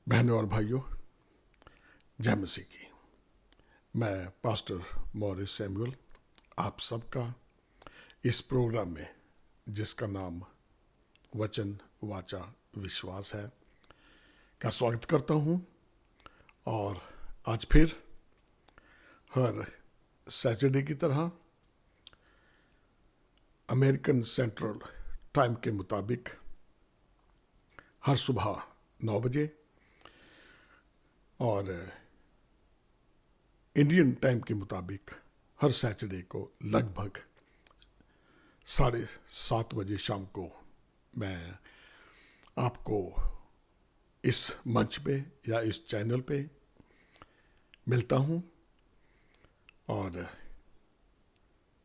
बहनों और भाइयों, जय मसीह की। मैं पास्टर मॉरिस सैमुअल आप सबका इस प्रोग्राम में, जिसका नाम वचन वाचा विश्वास है, का स्वागत करता हूं। और आज फिर हर सैटरडे की तरह अमेरिकन सेंट्रल टाइम के मुताबिक हर सुबह 9 बजे और इंडियन टाइम के मुताबिक हर सैटरडे को लगभग 7:30 बजे शाम को मैं आपको इस मंच पे या इस चैनल पे मिलता हूँ। और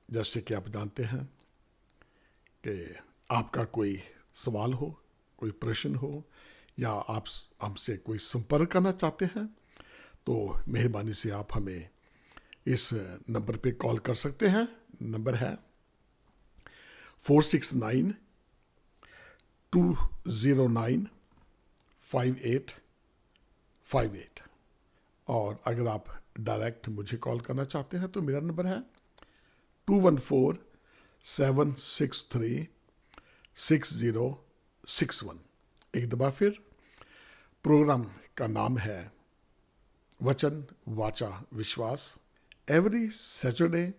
जैसे कि आप जानते हैं कि आपका कोई सवाल हो, कोई प्रश्न हो, या आप हमसे कोई संपर्क करना चाहते हैं, तो मेहरबानी से आप हमें इस नंबर पे कॉल कर सकते हैं। नंबर है 469-209-5858। और अगर आप डायरेक्ट मुझे कॉल करना चाहते हैं तो मेरा नंबर है 214-763-6061। एक दफ़ा फिर, प्रोग्राम का नाम है वचन वाचा विश्वास। Every Saturday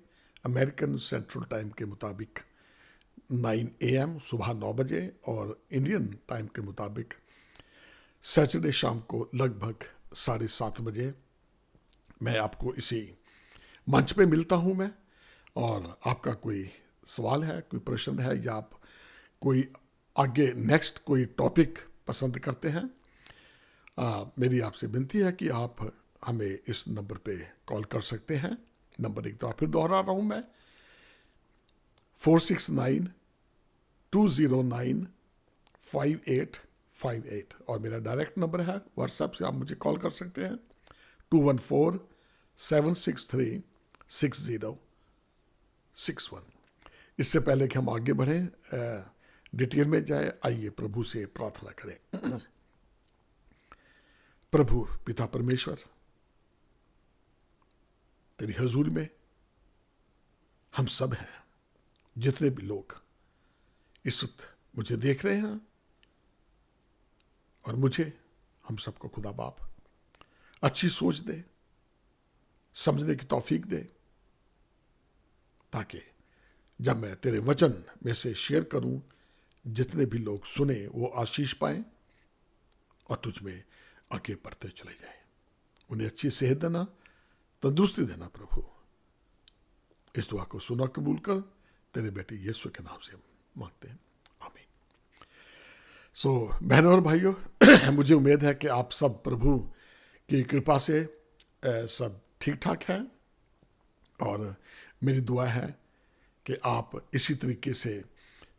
American central time के मुताबिक 9 AM सुबह 9 बजे और इंडियन टाइम के मुताबिक सैटरडे शाम को लगभग 7:30 बजे मैं आपको इसी मंच पे मिलता हूँ मैं। और आपका कोई सवाल है, कोई प्रश्न है, या आप कोई आगे नेक्स्ट कोई टॉपिक पसंद करते हैं, मेरी आपसे विनती है कि आप हमें इस नंबर पे कॉल कर सकते हैं। नंबर एक दफ़ा फिर दोहरा रहा हूँ मैं, 469-209-5858। और मेरा डायरेक्ट नंबर है, व्हाट्सएप से आप मुझे कॉल कर सकते हैं 214-763-6061। इससे पहले कि हम आगे बढ़ें, डिटेल में जाए, आइए प्रभु से प्रार्थना करें। प्रभु पिता परमेश्वर, तेरी हजूर में हम सब हैं, जितने भी लोग इस वक्त मुझे देख रहे हैं और मुझे, हम सबको खुदा बाप अच्छी सोच दे, समझने की तौफीक दे, ताकि जब मैं तेरे वचन में से शेयर करूं, जितने भी लोग सुने वो आशीष पाएं और तुझ में आगे बढ़ते चले जाएं। उन्हें अच्छी सेहत देना, तंदुरुस्ती देना प्रभु। इस दुआ को सुना कबूल कर, तेरे बेटे यीशु के नाम से मांगते हैं, आमीन। बहनों और भाइयों, मुझे उम्मीद है कि आप सब प्रभु की कृपा से सब ठीक ठाक हैं। और मेरी दुआ है कि आप इसी तरीके से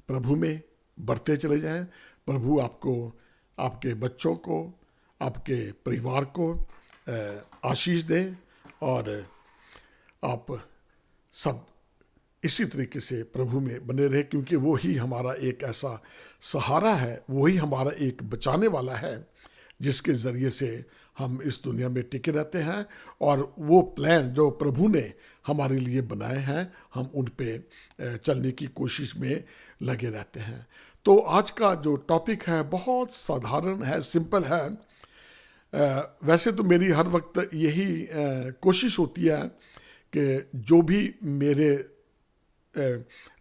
प्रभु में बढ़ते चले जाएं। प्रभु आपको, आपके बच्चों को, आपके परिवार को आशीष दे, और आप सब इसी तरीके से प्रभु में बने रहे, क्योंकि वो ही हमारा एक ऐसा सहारा है, वो ही हमारा एक बचाने वाला है, जिसके ज़रिए से हम इस दुनिया में टिके रहते हैं। और वो प्लान जो प्रभु ने हमारे लिए बनाए हैं, हम उन पे चलने की कोशिश में लगे रहते हैं। तो आज का जो टॉपिक है बहुत साधारण है, सिंपल है। वैसे तो मेरी हर वक्त यही कोशिश होती है कि जो भी मेरे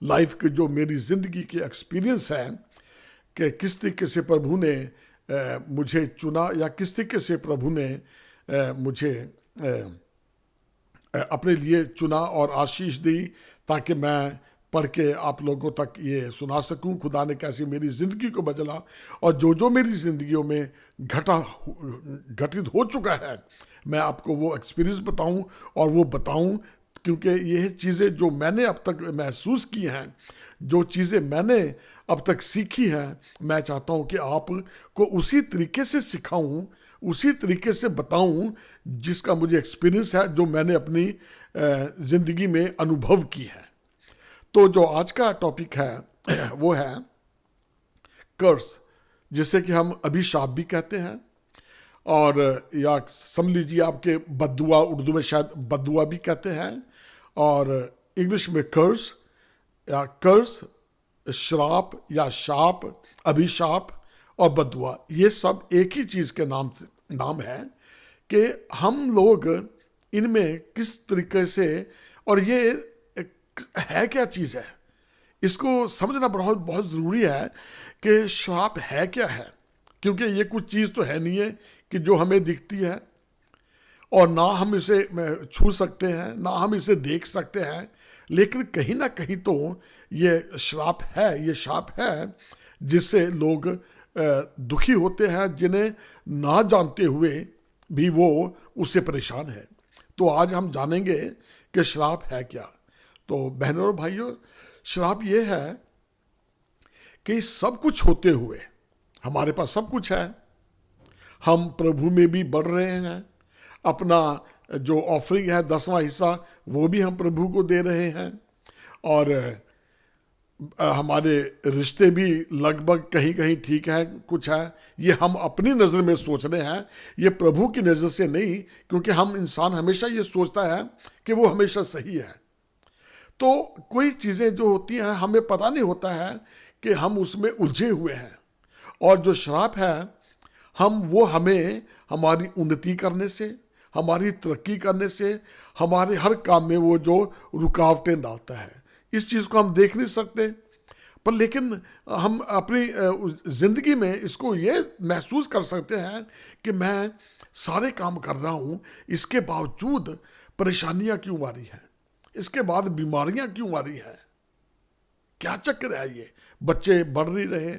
लाइफ के, जो मेरी ज़िंदगी के एक्सपीरियंस हैं, कि किस तरीके से प्रभु ने मुझे चुना, या किस तरीके से प्रभु ने मुझे अपने लिए चुना और आशीष दी, ताकि मैं पढ़ के आप लोगों तक ये सुना सकूं खुदा ने कैसे मेरी ज़िंदगी को बदला, और जो जो मेरी ज़िंदगियों में घटित हो चुका है, मैं आपको वो एक्सपीरियंस बताऊं और वो बताऊं, क्योंकि ये चीज़ें जो मैंने अब तक महसूस की हैं, जो चीज़ें मैंने अब तक सीखी हैं, मैं चाहता हूं कि आपको उसी तरीके से सिखाऊं, उसी तरीके से बताऊं जिसका मुझे एक्सपीरियंस है, जो मैंने अपनी ज़िंदगी में अनुभव की है। तो जो आज का टॉपिक है वो है कर्स, जिसे कि हम अभिशाप भी कहते हैं। और या समझ लीजिए आपके बद्दुआ, उर्दू में शायद बद्दुआ भी कहते हैं, और इंग्लिश में कर्स या कर्स, श्राप या शाप, अभिशाप और बद्दुआ, ये सब एक ही चीज़ के नाम है कि हम लोग इनमें किस तरीके से, और ये है क्या चीज़ है, इसको समझना बहुत बहुत ज़रूरी है कि श्राप है क्या है। क्योंकि ये कुछ चीज़ तो है नहीं है कि जो हमें दिखती है, और ना हम इसे छू सकते हैं, ना हम इसे देख सकते हैं, लेकिन कहीं ना कहीं तो ये श्राप है, ये शाप है, जिससे लोग दुखी होते हैं, जिन्हें ना जानते हुए भी वो उससे परेशान है। तो आज हम जानेंगे कि श्राप है क्या। तो बहनों और भाइयों, श्राप ये है कि सब कुछ होते हुए, हमारे पास सब कुछ है, हम प्रभु में भी बढ़ रहे हैं, अपना जो ऑफरिंग है 10वां हिस्सा वो भी हम प्रभु को दे रहे हैं, और हमारे रिश्ते भी लगभग कहीं कहीं ठीक है, कुछ है, ये हम अपनी नज़र में सोच रहे हैं, ये प्रभु की नज़र से नहीं, क्योंकि हम इंसान हमेशा ये सोचता है कि वो हमेशा सही है। तो कोई चीज़ें जो होती हैं हमें पता नहीं होता है कि हम उसमें उलझे हुए हैं, और जो श्राप है हमें हमारी उन्नति करने से, हमारी तरक्की करने से, हमारे हर काम में वो जो रुकावटें डालता है, इस चीज़ को हम देख नहीं सकते, पर लेकिन हम अपनी ज़िंदगी में इसको ये महसूस कर सकते हैं कि मैं सारे काम कर रहा हूँ, इसके बावजूद परेशानियाँ क्यों आ रही हैं, इसके बाद बीमारियाँ क्यों आ रही हैं, क्या चक्कर है ये। बच्चे बढ़ नहीं रहे,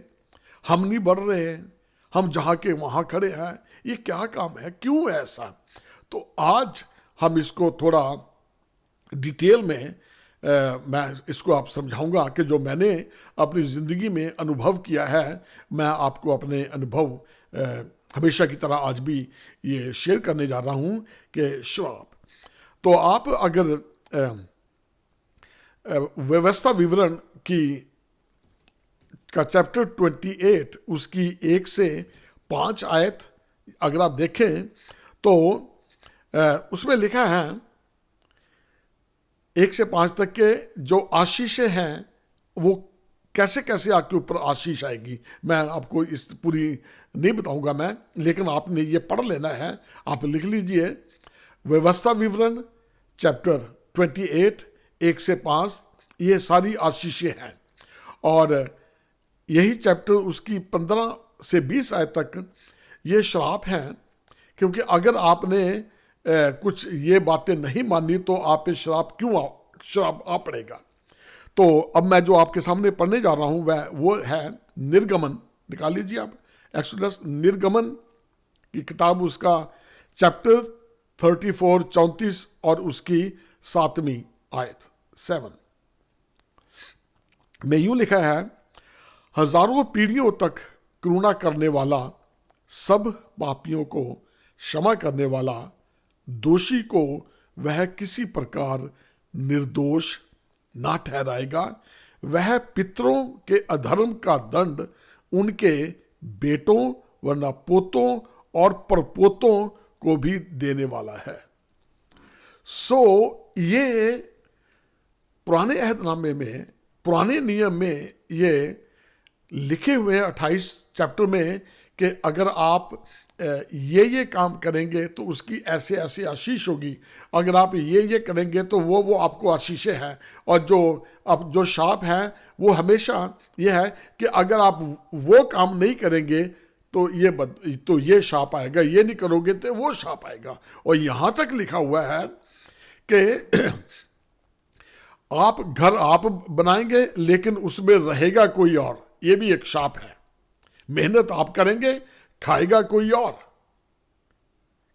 हम नहीं बढ़ रहे, हम जहाँ के वहाँ खड़े हैं, ये क्या काम है, क्यों है ऐसा। तो आज हम इसको थोड़ा डिटेल में मैं इसको आप समझाऊंगा कि जो मैंने अपनी ज़िंदगी में अनुभव किया है, मैं आपको अपने अनुभव हमेशा की तरह आज भी ये शेयर करने जा रहा हूँ कि श्राप। तो आप अगर व्यवस्था विवरण का चैप्टर 28 उसकी 1 से 5 आयत अगर आप देखें तो उसमें लिखा है 1 से 5 तक के जो आशीषें हैं वो कैसे कैसे आपके ऊपर आशीष आएगी, मैं आपको इस पूरी नहीं बताऊंगा मैं, लेकिन आपने ये पढ़ लेना है। आप लिख लीजिए व्यवस्था विवरण चैप्टर 28 1 से 5, ये सारी आशीषें हैं, और यही चैप्टर उसकी 15 से 20 आयत तक ये श्राप हैं, क्योंकि अगर आपने कुछ ये बातें नहीं मानी तो आप पे श्राप आ पड़ेगा। तो अब मैं जो आपके सामने पढ़ने जा रहा हूँ वो है निर्गमन, निकाल लीजिए आप, एक्सोडस निर्गमन की किताब, उसका चैप्टर 34 34 और उसकी 7वीं आयत 7 में यूं लिखा है, हजारों पीढ़ियों तक करुणा करने वाला, सब पापियों को क्षमा करने वाला, दोषी को वह किसी प्रकार निर्दोष ना ठहराएगा, वह पितरों के अधर्म का दंड उनके बेटों वरना पोतों और परपोतों को भी देने वाला है। ये पुराने अहदनामे में, पुराने नियम में ये लिखे हुए हैं 28 चैप्टर में कि अगर आप ये काम करेंगे तो उसकी ऐसे ऐसे आशीष होगी, अगर आप ये करेंगे तो वो आपको आशीषें हैं, और जो शाप है वो हमेशा ये है कि अगर आप वो काम नहीं करेंगे तो ये शाप आएगा, ये नहीं करोगे तो वो शाप आएगा। और यहाँ तक लिखा हुआ है कि आप घर आप बनाएंगे लेकिन उसमें रहेगा कोई और, ये भी एक शाप है। मेहनत आप करेंगे, खाएगा कोई और।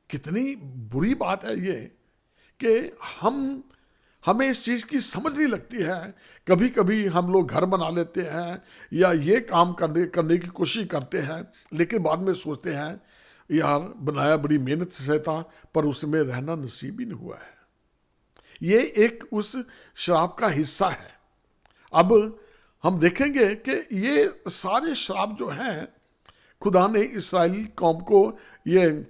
कितनी बुरी बात है ये कि हमें इस चीज़ की समझ नहीं लगती है। कभी कभी हम लोग घर बना लेते हैं या ये काम करने की कोशिश करते हैं, लेकिन बाद में सोचते हैं यार बनाया बड़ी मेहनत से था पर उसमें रहना नसीब ही नहीं हुआ है। ये एक उस श्राप का हिस्सा है। अब हम देखेंगे कि ये सारे श्राप जो हैं खुदा ने इस्राएली कौम को ये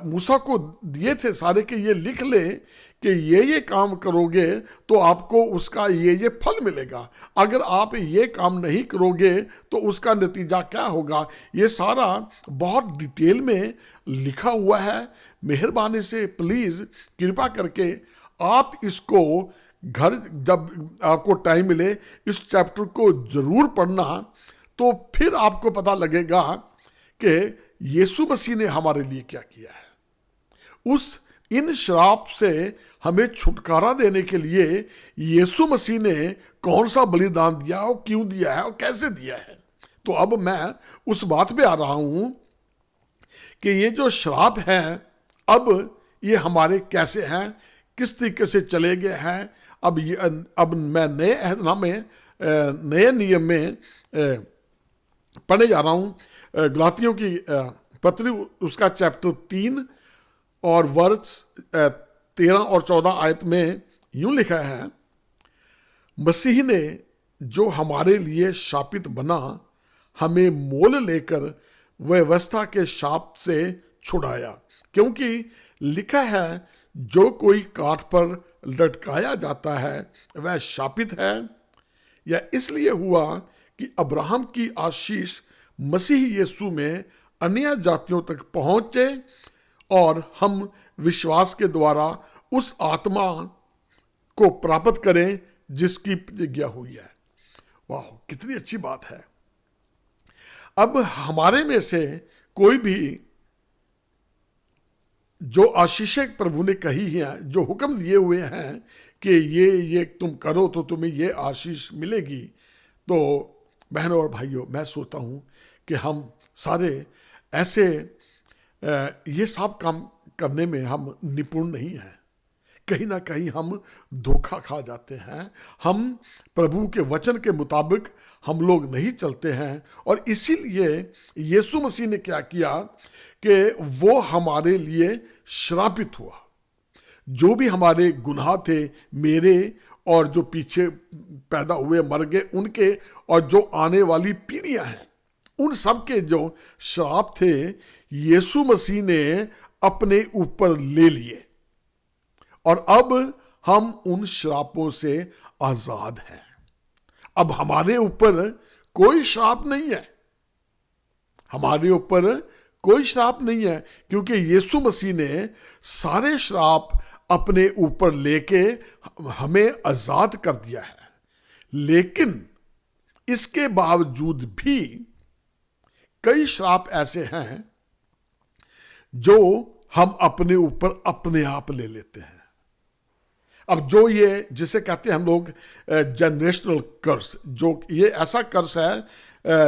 मूसा को दिए थे सारे के ये लिख ले कि ये काम करोगे तो आपको उसका ये फल मिलेगा, अगर आप ये काम नहीं करोगे तो उसका नतीजा क्या होगा। ये सारा बहुत डिटेल में लिखा हुआ है। मेहरबानी से प्लीज़ कृपा करके आप इसको घर जब आपको टाइम मिले इस चैप्टर को ज़रूर पढ़ना, तो फिर आपको पता लगेगा कि यीशु मसीह ने हमारे लिए क्या किया है। इन श्राप से हमें छुटकारा देने के लिए यीशु मसीह ने कौन सा बलिदान दिया और क्यों दिया है और कैसे दिया है। तो अब मैं उस बात पे आ रहा हूं कि ये जो श्राप हैं अब ये हमारे कैसे हैं, किस तरीके से चले गए हैं। अब मैं नए अहदनामे नए नियम में पढ़ने जा रहा हूं। गलातियों की पत्री उसका चैप्टर 3 और वर्ष 13 और 14 आयत में यूं लिखा है, मसीह ने जो हमारे लिए शापित बना हमें मोल लेकर व्यवस्था के शाप से छुड़ाया, क्योंकि लिखा है जो कोई काठ पर लटकाया जाता है वह शापित है। यह इसलिए हुआ कि अब्राहम की आशीष मसीह यीशु में अन्य जातियों तक पहुंचे और हम विश्वास के द्वारा उस आत्मा को प्राप्त करें जिसकी प्रतिज्ञा हुई है। वाह, कितनी अच्छी बात है। अब हमारे में से कोई भी जो आशीषें प्रभु ने कही हैं, जो हुक्म दिए हुए हैं कि ये तुम करो तो तुम्हें ये आशीष मिलेगी, तो बहनों और भाइयों, मैं सोचता हूँ कि हम सारे ऐसे ये सब काम करने में हम निपुण नहीं हैं। कहीं ना कहीं हम धोखा खा जाते हैं, हम प्रभु के वचन के मुताबिक हम लोग नहीं चलते हैं। और इसीलिए यीशु मसीह ने क्या किया कि वो हमारे लिए श्रापित हुआ। जो भी हमारे गुनाह थे, मेरे और जो पीछे पैदा हुए मर गए उनके, और जो आने वाली पीढ़ियां हैं उन सब के जो श्राप थे यीशु मसीह ने अपने ऊपर ले लिए, और अब हम उन श्रापों से आजाद हैं। अब हमारे ऊपर कोई श्राप नहीं है, हमारे ऊपर कोई श्राप नहीं है, क्योंकि यीशु मसीह ने सारे श्राप अपने ऊपर लेके हमें आजाद कर दिया है। लेकिन इसके बावजूद भी कई श्राप ऐसे हैं जो हम अपने ऊपर अपने आप ले लेते हैं। अब जो ये जिसे कहते हैं हम लोग जनरेशनल कर्स, जो ये ऐसा कर्स है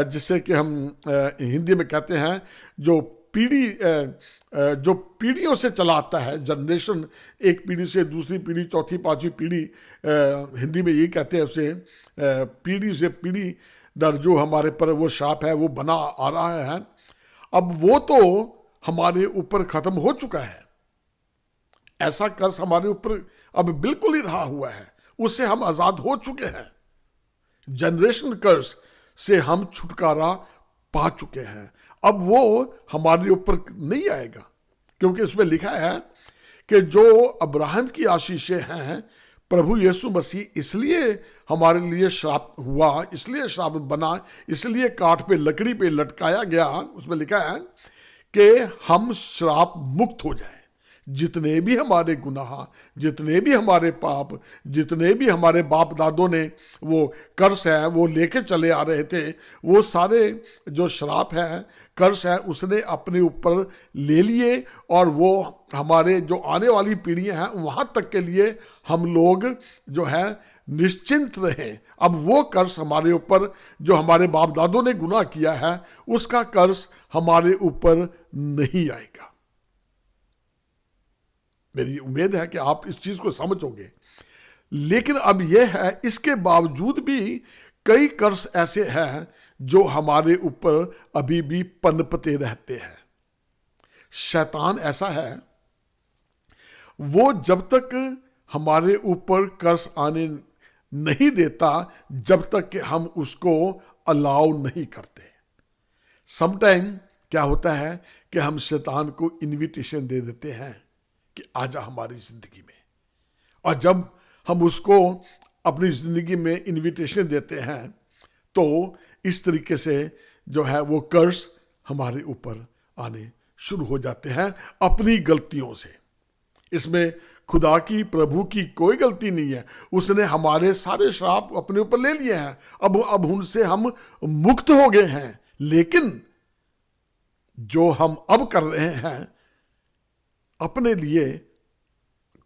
जिसे कि हम हिंदी में कहते हैं जो पीढ़ियों से चला आता है, जनरेशन, एक पीढ़ी से दूसरी पीढ़ी, चौथी पांचवी पीढ़ी, हिंदी में यही कहते हैं उसे, पीढ़ी से पीढ़ी दर जो हमारे पर वो शाप है वो बना आ रहा है। अब वो तो हमारे ऊपर खत्म हो चुका है, ऐसा कर्ज हमारे ऊपर अब बिल्कुल ही रहा हुआ है, उससे हम आजाद हो चुके हैं। जनरेशन कर्ज से हम छुटकारा पा चुके हैं। अब वो हमारे ऊपर नहीं आएगा, क्योंकि उसमें लिखा है कि जो अब्राहम की आशीषें हैं, प्रभु यीशु मसीह इसलिए हमारे लिए श्राप हुआ, इसलिए श्राप बना, इसलिए काठ पे लकड़ी पे लटकाया गया, उसमें लिखा है कि हम श्राप मुक्त हो जाएं। जितने भी हमारे गुनाह, जितने भी हमारे पाप, जितने भी हमारे बाप दादों ने वो कर्ज है वो लेके चले आ रहे थे, वो सारे जो श्राप हैं, कर्ज है, उसने अपने ऊपर ले लिए, और वो हमारे जो आने वाली पीढ़ियां हैं वहाँ तक के लिए हम लोग जो है निश्चिंत रहें। अब वो कर्ज हमारे ऊपर, जो हमारे बाप दादों ने गुनाह किया है, उसका कर्ज हमारे ऊपर नहीं आएगा। मेरी उम्मीद है कि आप इस चीज को समझोगे। लेकिन अब यह है, इसके बावजूद भी कई कर्ज ऐसे हैं जो हमारे ऊपर अभी भी पनपते रहते हैं। शैतान ऐसा है, वो जब तक हमारे ऊपर कर्ज आने नहीं देता जब तक कि हम उसको अलाउ नहीं करते। समटाइम क्या होता है कि हम शैतान को इनविटेशन दे देते हैं कि आजा हमारी जिंदगी में, और जब हम उसको अपनी जिंदगी में इनविटेशन देते हैं तो इस तरीके से जो है वो कर्स हमारे ऊपर आने शुरू हो जाते हैं अपनी गलतियों से। इसमें खुदा की, प्रभु की कोई गलती नहीं है। उसने हमारे सारे श्राप अपने ऊपर ले लिए हैं, अब उनसे हम मुक्त हो गए हैं। लेकिन जो हम अब कर रहे हैं, अपने लिए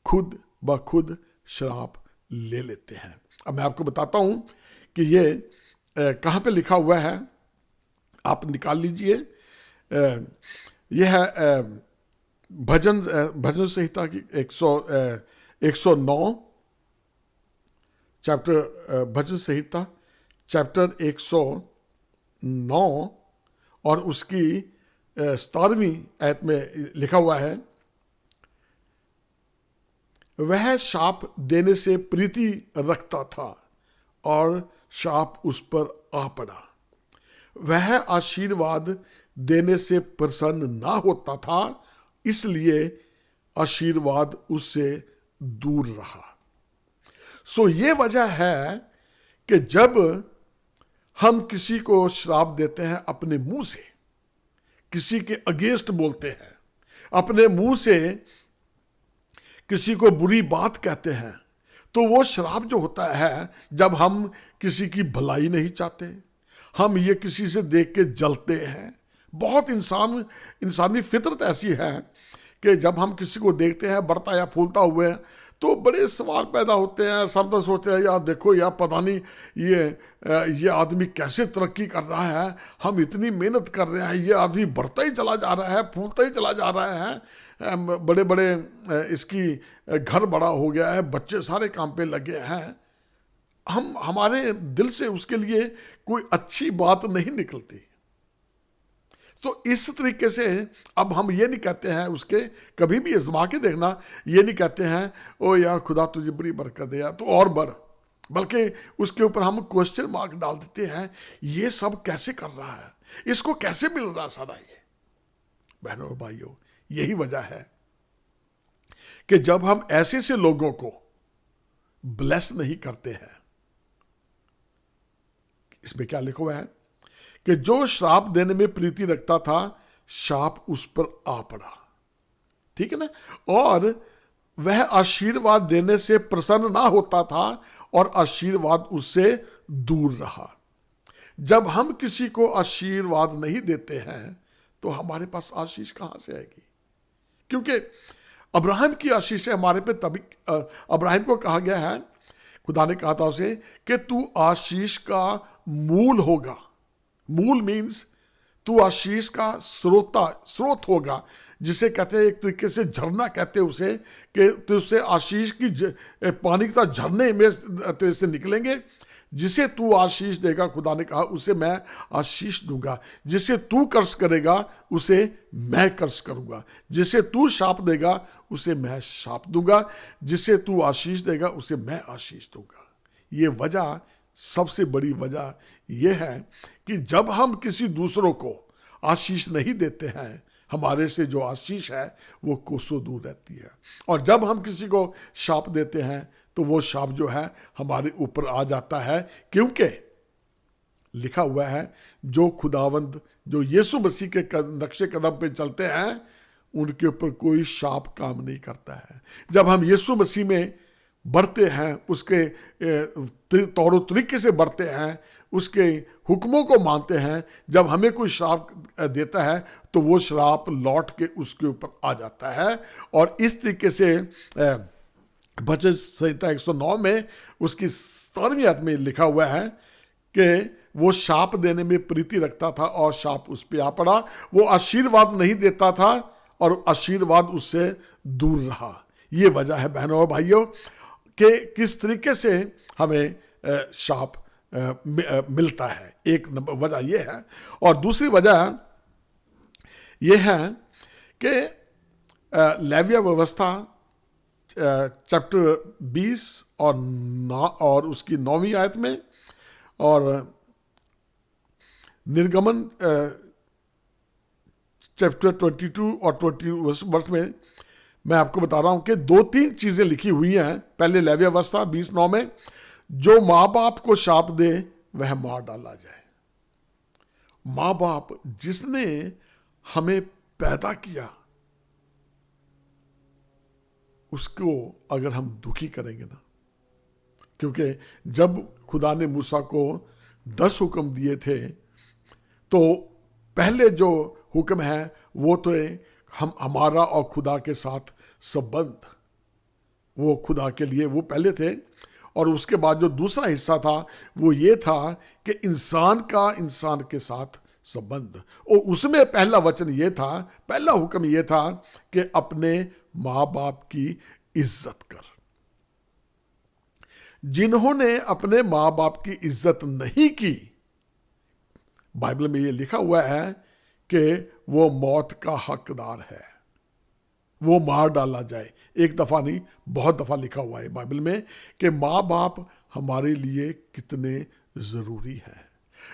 खुद ब खुद श्राप ले लेते हैं। अब मैं आपको बताता हूं कि ये कहां पे लिखा हुआ है, आप निकाल लीजिए। यह है भजन संहिता की 109 चैप्टर, भजन संहिता चैप्टर 109 और उसकी 17वीं आयत में लिखा हुआ है, वह शाप देने से प्रीति रखता था और शाप उस पर आ पड़ा। वह आशीर्वाद देने से प्रसन्न ना होता था, इसलिए आशीर्वाद उससे दूर रहा। सो ये वजह है कि जब हम किसी को श्राप देते हैं अपने मुंह से, किसी के अगेंस्ट बोलते हैं, अपने मुंह से किसी को बुरी बात कहते हैं, तो वो श्राप जो होता है, जब हम किसी की भलाई नहीं चाहते, हम ये किसी से देख के जलते हैं। बहुत इंसानी फितरत ऐसी है कि जब हम किसी को देखते हैं बढ़ता या फूलता हुए, तो बड़े सवाल पैदा होते हैं। सब तो सोचते हैं यार देखो यार, पता नहीं ये आदमी कैसे तरक्की कर रहा है, हम इतनी मेहनत कर रहे हैं, ये आदमी बढ़ता ही चला जा रहा है, फूलता ही चला जा रहा है, बड़े बड़े इसकी घर बड़ा हो गया है, बच्चे सारे काम पे लगे हैं। हमारे दिल से उसके लिए कोई अच्छी बात नहीं निकलती। तो इस तरीके से अब हम ये नहीं कहते हैं उसके, कभी भी आजमा के देखना, ये नहीं कहते हैं ओ यार खुदा तुझे बड़ी बरकत दे तो और बढ़, बल्कि उसके ऊपर हम क्वेश्चन मार्क डाल देते हैं, ये सब कैसे कर रहा है, इसको कैसे मिल रहा सारा ये। बहनों और भाइयों, यही वजह है कि जब हम ऐसे से लोगों को ब्लेस नहीं करते हैं, इसमें क्या लिखा हुआ है कि जो श्राप देने में प्रीति रखता था, शाप उस पर आ पड़ा। ठीक है ना। और वह आशीर्वाद देने से प्रसन्न ना होता था और आशीर्वाद उससे दूर रहा। जब हम किसी को आशीर्वाद नहीं देते हैं तो हमारे पास आशीष कहां से आएगी? क्योंकि अब्राहम की आशीष हमारे पे तभी, अब्राहम को कहा गया है, खुदा ने कहा था उसे कि तू आशीष का मूल होगा। मूल मीन्स तू आशीष का स्रोत होगा, जिसे कहते हैं एक तरीके से झरना कहते हैं उसे, कि तुझसे आशीष की पानी का झरने में तेरे से निकलेंगे। जिसे तू आशीष देगा, खुदा ने कहा, उसे मैं आशीष दूंगा। जिसे तू कर्ज करेगा उसे मैं कर्ज करूंगा। जिसे तू शाप देगा उसे मैं शाप दूंगा। जिसे तू आशीष देगा उसे मैं आशीष दूंगा। ये वजह, सबसे बड़ी वजह यह है कि जब हम किसी दूसरों को आशीष नहीं देते हैं, हमारे से जो आशीष है वो कोसों दूर रहती है। और जब हम किसी को शाप देते हैं तो वो शाप जो है हमारे ऊपर आ जाता है, क्योंकि लिखा हुआ है जो खुदावंद, जो यीशु मसीह के नक्शे कदम पे चलते हैं, उनके ऊपर कोई शाप काम नहीं करता है। जब हम यीशु मसीह में बढ़ते हैं, उसके तौर तरीके से बढ़ते हैं, उसके हुक्मों को मानते हैं, जब हमें कोई श्राप देता है तो वो श्राप लौट के उसके ऊपर आ जाता है। और इस तरीके से भजन संहिता 109 में उसकी 17वीं आयत में लिखा हुआ है कि वो शाप देने में प्रीति रखता था और शाप उस पर आ पड़ा। वो आशीर्वाद नहीं देता था और आशीर्वाद उससे दूर रहा। ये वजह है बहनों और भाइयों कि किस तरीके से हमें शाप मिलता है। एक नंबर वजह यह है। और दूसरी वजह यह है कि लेविया व्यवस्था चैप्टर 20 और उसकी 9वीं आयत में, और निर्गमन चैप्टर 22 और 20 वर्ष में मैं आपको बता रहा हूं कि 2-3 चीजें लिखी हुई हैं। पहले लेवी अवस्था 20:9 में, जो माँ बाप को शाप दे वह मार डाला जाए। माँ बाप जिसने हमें पैदा किया, उसको अगर हम दुखी करेंगे ना, क्योंकि जब खुदा ने मूसा को 10 हुक्म दिए थे, तो पहले जो हुक्म है वो तो हम हमारा और खुदा के साथ संबंध, वो खुदा के लिए वो पहले थे। और उसके बाद जो दूसरा हिस्सा था वो ये था कि इंसान का इंसान के साथ संबंध। और उसमें पहला वचन ये था, पहला हुक्म ये था कि अपने माँ बाप की इज्जत कर। जिन्होंने अपने माँ बाप की इज्जत नहीं की, बाइबल में ये लिखा हुआ है कि वो मौत का हकदार है, वो मार डाला जाए। एक दफा नहीं, बहुत दफा लिखा हुआ है बाइबल में कि माँ बाप हमारे लिए कितने जरूरी हैं।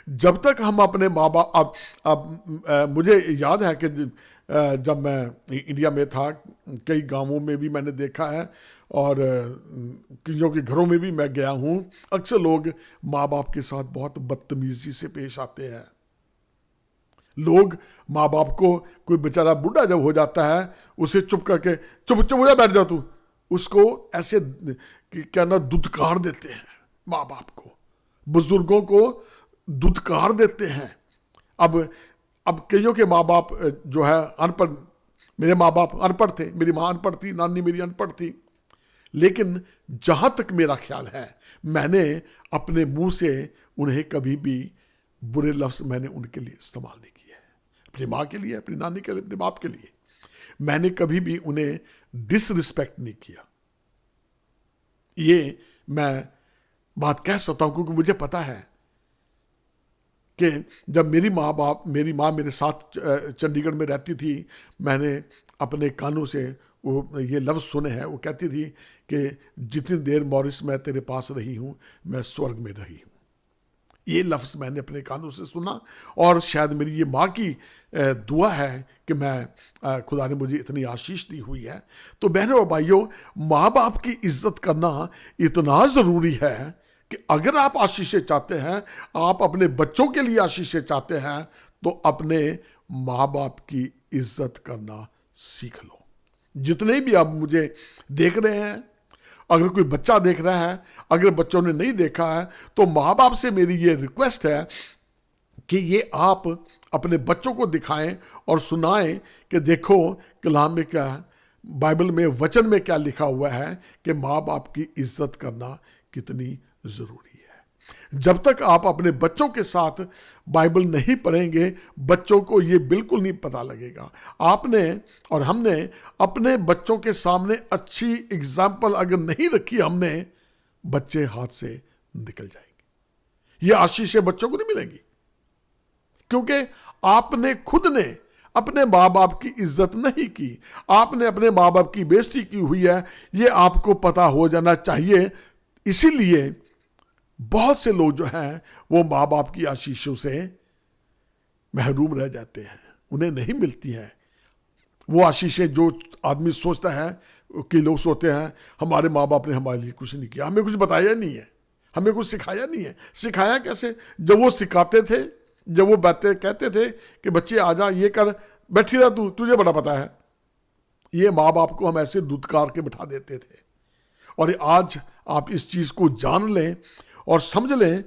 जब तक हम अपने माँ बाप, अब मुझे याद है कि जब मैं इंडिया में था, कई गांवों में भी मैंने देखा है और किसी के घरों में भी मैं गया हूं, अक्सर लोग माँ बाप के साथ बहुत बदतमीजी से पेश आते हैं। लोग माँ बाप को, कोई बेचारा बूढ़ा जब हो जाता है, उसे चुप करके चुप चुप हो जा, बैठ जा तू, उसको ऐसे क्या ना दुत्कार देते हैं। माँ बाप को, बुजुर्गों को दुत्कार देते हैं। अब कईयों के माँ बाप जो है अनपढ़, मेरे माँ बाप अनपढ़ थे, मेरी माँ अनपढ़ थी, नानी मेरी अनपढ़ थी, लेकिन जहां तक मेरा ख्याल है मैंने अपने मुंह से उन्हें कभी भी बुरे लफ्ज मैंने उनके लिए इस्तेमाल नहीं किए। अपनी माँ के लिए, अपनी नानी के लिए, अपने बाप के लिए मैंने कभी भी उन्हें डिसरिस्पेक्ट नहीं किया। ये मैं बात कह सकता हूं क्योंकि मुझे पता है कि जब मेरी माँ मेरे साथ चंडीगढ़ में रहती थी, मैंने अपने कानों से वो ये लफ्ज़ सुने हैं। वो कहती थी कि जितनी देर मॉरिस मैं तेरे पास रही हूँ, मैं स्वर्ग में रही हूँ। ये लफ्ज़ मैंने अपने कानों से सुना और शायद मेरी ये माँ की दुआ है कि मैं खुदा ने मुझे इतनी आशीष दी हुई है। तो बहनों और भाइयों, माँ बाप की इज्जत करना इतना ज़रूरी है कि अगर आप आशीषें चाहते हैं, आप अपने बच्चों के लिए आशीषें चाहते हैं, तो अपने माँ बाप की इज्जत करना सीख लो। जितने भी आप मुझे देख रहे हैं, अगर कोई बच्चा देख रहा है, अगर बच्चों ने नहीं देखा है, तो माँ बाप से मेरी ये रिक्वेस्ट है कि ये आप अपने बच्चों को दिखाएं और सुनाएं कि देखो कलाम में क्या है, बाइबल में, वचन में क्या लिखा हुआ है कि माँ बाप की इज्जत करना कितनी जरूरी है। जब तक आप अपने बच्चों के साथ बाइबल नहीं पढ़ेंगे, बच्चों को ये बिल्कुल नहीं पता लगेगा। आपने और हमने अपने बच्चों के सामने अच्छी एग्जाम्पल अगर नहीं रखी हमने, बच्चे हाथ से निकल जाएंगे। ये आशीषें बच्चों को नहीं मिलेंगी, क्योंकि आपने खुद ने अपने माँ बाप की इज्जत नहीं की, आपने अपने माँ बाप की बेइज्जती की हुई है। ये आपको पता हो जाना चाहिए। इसीलिए बहुत से लोग जो हैं वो माँ बाप की आशीषों से महरूम रह जाते हैं, उन्हें नहीं मिलती हैं वो आशीषें जो आदमी सोचता है कि लोग सोचते हैं हमारे माँ बाप ने हमारे लिए कुछ नहीं किया, हमें कुछ बताया नहीं है, हमें कुछ सिखाया नहीं है। सिखाया कैसे? जब वो सिखाते थे, जब वो बातें कहते थे कि बच्चे आ जा, ये कर, बैठी रहा तू, तुझे बड़ा पता है, ये माँ बाप को हम ऐसे दुत्कार के बिठा देते थे। और आज आप इस चीज को जान लें और समझ लें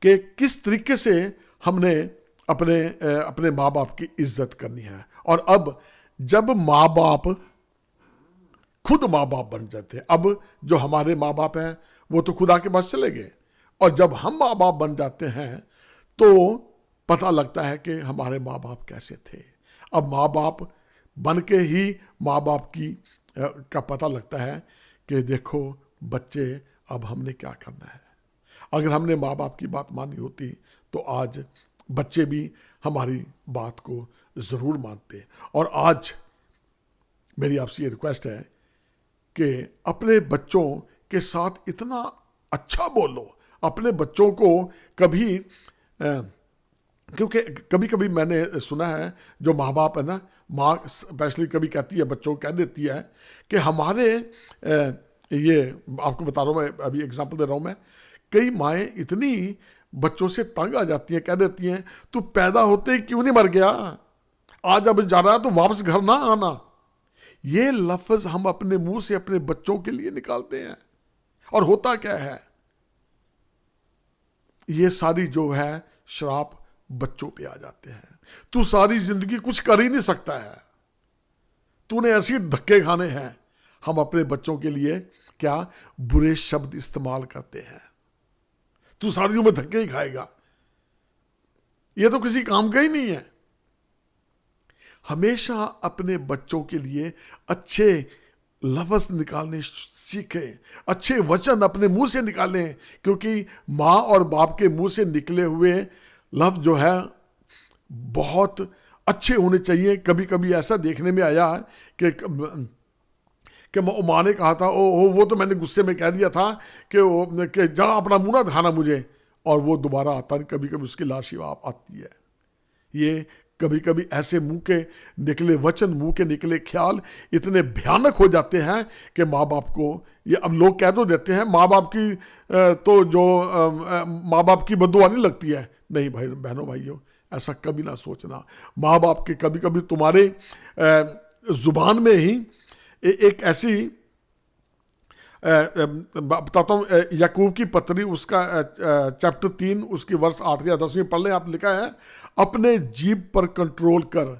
कि किस तरीके से हमने अपने माँ बाप की इज्जत करनी है। और अब जब माँ बाप खुद माँ बाप बन जाते हैं, अब जो हमारे माँ बाप हैं वो तो खुदा के पास चले गए, और जब हम माँ बाप बन जाते हैं तो पता लगता है कि हमारे माँ बाप कैसे थे। अब माँ बाप बन के ही माँ बाप का पता लगता है कि देखो बच्चे, अब हमने क्या करना है। अगर हमने माँ बाप की बात मानी होती तो आज बच्चे भी हमारी बात को ज़रूर मानते। और आज मेरी आपसे ये रिक्वेस्ट है कि अपने बच्चों के साथ इतना अच्छा बोलो, अपने बच्चों को कभी क्योंकि कभी कभी मैंने सुना है, जो माँ बाप है ना, माँ स्पेशली कभी कहती है, बच्चों को कह देती है कि हमारे ये आपको बता रहा हूँ, मैं अभी एग्जांपल दे रहा हूँ मैं, कई माएँ इतनी बच्चों से तंग आ जाती हैं, कह देती हैं तू पैदा होते ही क्यों नहीं मर गया, आज अब जा रहा है तो वापस घर ना आना। ये लफ्ज हम अपने मुंह से अपने बच्चों के लिए निकालते हैं, और होता क्या है, ये सारी जो है श्राप बच्चों पे आ जाते हैं। तू सारी जिंदगी कुछ कर ही नहीं सकता है, तूने ऐसे धक्के खाने हैं। हम अपने बच्चों के लिए क्या बुरे शब्द इस्तेमाल करते हैं, तू सारी उम्र धक्के ही खाएगा, ये तो किसी काम का ही नहीं है। हमेशा अपने बच्चों के लिए अच्छे लफ्ज निकालने सीखें, अच्छे वचन अपने मुंह से निकालें, क्योंकि माँ और बाप के मुंह से निकले हुए लफ्ज जो है बहुत अच्छे होने चाहिए। कभी कभी ऐसा देखने में आया कि माँ ने कहा था, ओ वो तो मैंने गुस्से में कह दिया था कि जा अपना मुंह ना दिखाना मुझे, और वो दोबारा आता नहीं। कभी कभी उसकी लाश आती है। ये कभी कभी ऐसे मुंह के निकले वचन, मुंह के निकले ख्याल इतने भयानक हो जाते हैं कि माँ बाप को, ये अब लोग कह तो देते हैं माँ बाप की तो जो माँ बाप की बद्दुआ नहीं लगती है। नहीं भाई, बहनों भाइयों, ऐसा कभी ना सोचना। माँ बाप के कभी कभी तुम्हारे जुबान में ही एक ऐसी बताता हूँ, याकूब की पत्री उसका चैप्टर 3 उसकी वर्ष 8 या 10 में पढ़ लें आप। लिखा है, अपने जीभ पर कंट्रोल कर,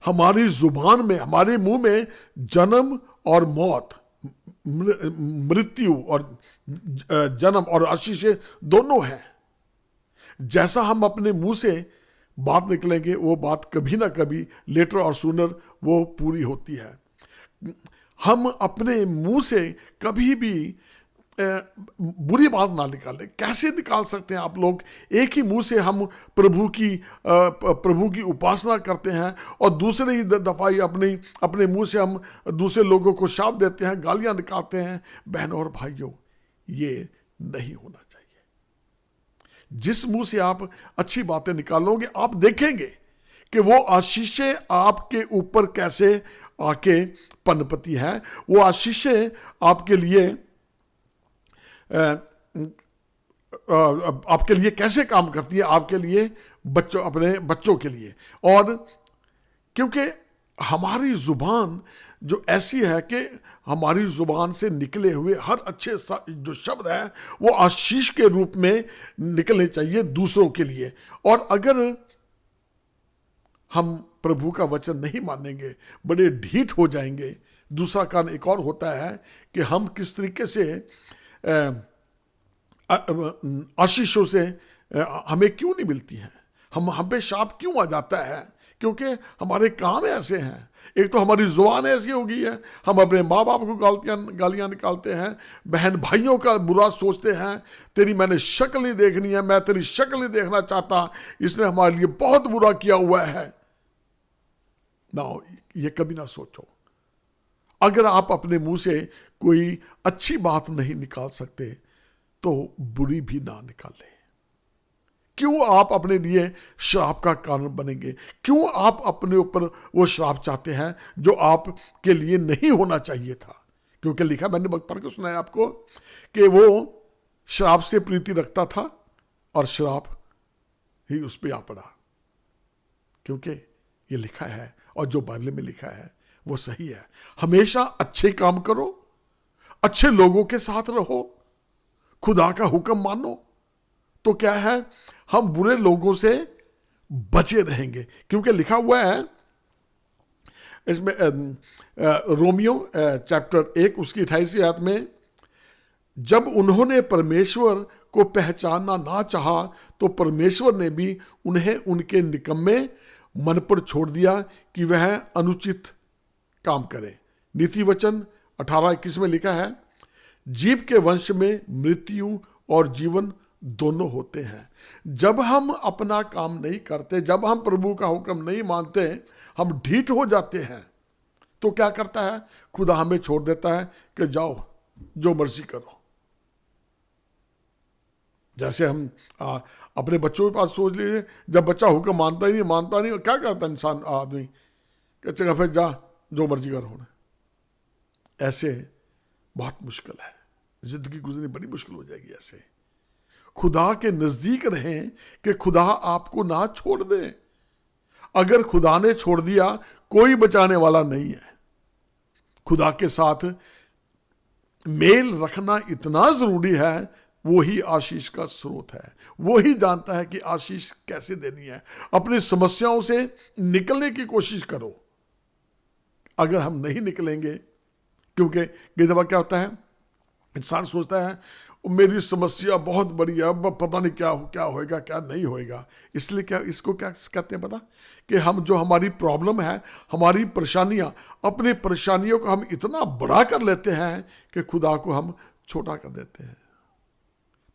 हमारी जुबान में, हमारे मुंह में जन्म और मौत, मृत्यु और जन्म और आशीष दोनों है। जैसा हम अपने मुंह से बात निकलेंगे वो बात कभी ना कभी लेटर और सूनर वो पूरी होती है। हम अपने मुंह से कभी भी बुरी बात ना निकालें। कैसे निकाल सकते हैं आप लोग? एक ही मुंह से हम प्रभु की उपासना करते हैं और दूसरे ही दफा ही अपने मुंह से हम दूसरे लोगों को शाप देते हैं, गालियां निकालते हैं। बहनों और भाइयों, ये नहीं होना चाहिए। जिस मुंह से आप अच्छी बातें निकालोगे, आप देखेंगे कि वो आशीषें आपके ऊपर कैसे आके पनपती है। वो आशीषें आपके लिए कैसे काम करती है, आपके लिए, अपने बच्चों के लिए। और क्योंकि हमारी जुबान जो ऐसी है कि हमारी जुबान से निकले हुए हर अच्छे जो शब्द हैं वो आशीष के रूप में निकलने चाहिए दूसरों के लिए। और अगर हम प्रभु का वचन नहीं मानेंगे, बड़े ढीठ हो जाएंगे। दूसरा कारण एक और होता है कि हम किस तरीके से आशीषों से हमें क्यों नहीं मिलती हैं, हम पे शाप क्यों आ जाता है? क्योंकि हमारे काम ऐसे हैं। एक तो हमारी जुबान ऐसी हो गई है, हम अपने माँ बाप को गालियाँ निकालते हैं, बहन भाइयों का बुरा सोचते हैं, तेरी मैंने शक्ल नहीं देखनी है, मैं तेरी शक्ल नहीं देखना चाहता, इसने हमारे लिए बहुत बुरा किया हुआ है ना। ये कभी ना सोचो। अगर आप अपने मुंह से कोई अच्छी बात नहीं निकाल सकते तो बुरी भी ना निकालें। क्यों आप अपने लिए श्राप का कारण बनेंगे? क्यों आप अपने ऊपर वो श्राप चाहते हैं जो आपके लिए नहीं होना चाहिए था? क्योंकि लिखा, मैंने पढ़ के सुनाया आपको, कि वो श्राप से प्रीति रखता था और श्राप ही उस पर आ पड़ा। क्योंकि ये लिखा है और जो बाइबल में लिखा है वो सही है। हमेशा अच्छे काम करो, अच्छे लोगों के साथ रहो, खुदा का हुक्म मानो, तो क्या है, हम बुरे लोगों से बचे रहेंगे। क्योंकि लिखा हुआ है इसमें रोमियो चैप्टर 1 उसकी 28वीं आयत में, जब उन्होंने परमेश्वर को पहचानना ना चाहा तो परमेश्वर ने भी उन्हें उनके निकम्मे मन पर छोड़ दिया कि वह अनुचित काम करें। नीति वचन 18:21 में लिखा है, जीव के वंश में मृत्यु और जीवन दोनों होते हैं। जब हम अपना काम नहीं करते, जब हम प्रभु का हुक्म नहीं मानते, हम ढीठ हो जाते हैं, तो क्या करता है, खुदा हमें छोड़ देता है कि जाओ जो मर्जी करो। जैसे हम अपने बच्चों के पास सोच लीजिए, जब बच्चा हुक्म मानता ही नहीं, मानता नहीं, क्या करता इंसान आदमी कि चलो फिर जा जो मर्जी कर होना। ऐसे बहुत मुश्किल है, जिंदगी गुजरनी बड़ी मुश्किल हो जाएगी ऐसे। खुदा के नजदीक रहें कि खुदा आपको ना छोड़ दे। अगर खुदा ने छोड़ दिया, कोई बचाने वाला नहीं है। खुदा के साथ मेल रखना इतना जरूरी है, वो ही आशीष का स्रोत है। वो ही जानता है कि आशीष कैसे देनी है। अपनी समस्याओं से निकलने की कोशिश करो। अगर हम नहीं निकलेंगे, क्योंकि कई दफा क्या होता है, इंसान सोचता है मेरी समस्या बहुत बड़ी है, अब पता नहीं क्या होएगा क्या नहीं होएगा। इसलिए क्या इसको क्या कहते हैं पता, कि हम जो हमारी प्रॉब्लम है, हमारी परेशानियां, अपनी परेशानियों को हम इतना बड़ा कर लेते हैं कि खुदा को हम छोटा कर देते हैं।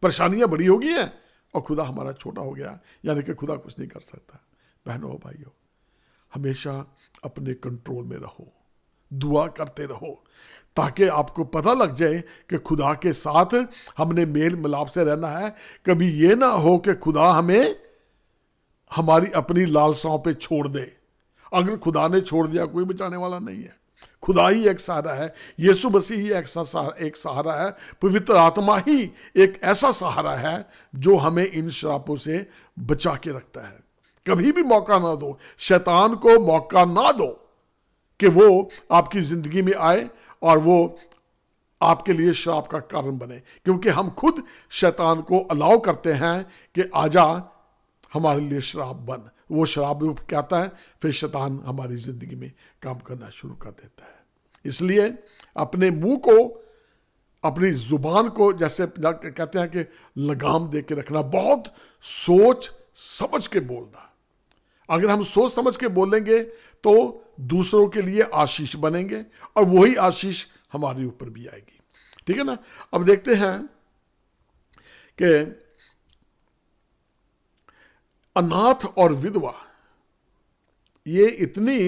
परेशानियां बड़ी हो गई हैं और खुदा हमारा छोटा हो गया, यानी कि खुदा कुछ नहीं कर सकता। बहनों भाइयों, हमेशा अपने कंट्रोल में रहो, दुआ करते रहो, ताकि आपको पता लग जाए कि खुदा के साथ हमने मेल मिलाप से रहना है। कभी ये ना हो कि खुदा हमें हमारी अपनी लालसाओं पे छोड़ दे। अगर खुदा ने छोड़ दिया, कोई बचाने वाला नहीं है। खुदा ही एक सहारा है, यीशु मसीह ही एक सहारा है, पवित्र आत्मा ही एक ऐसा सहारा है जो हमें इन श्रापों से बचा के रखता है। कभी भी मौका ना दो, शैतान को मौका ना दो कि वो आपकी जिंदगी में आए और वो आपके लिए श्राप का कारण बने, क्योंकि हम खुद शैतान को अलाउ करते हैं कि आजा हमारे लिए श्राप बन। वो शराब भी कहता है, फिर शैतान हमारी जिंदगी में काम करना शुरू कर देता है। इसलिए अपने मुंह को, अपनी जुबान को, जैसे कहते हैं कि लगाम दे के रखना, बहुत सोच समझ के बोलना। अगर हम सोच समझ के बोलेंगे तो दूसरों के लिए आशीष बनेंगे और वही आशीष हमारे ऊपर भी आएगी। ठीक है ना। अब देखते हैं कि अनाथ और विधवा, ये इतनी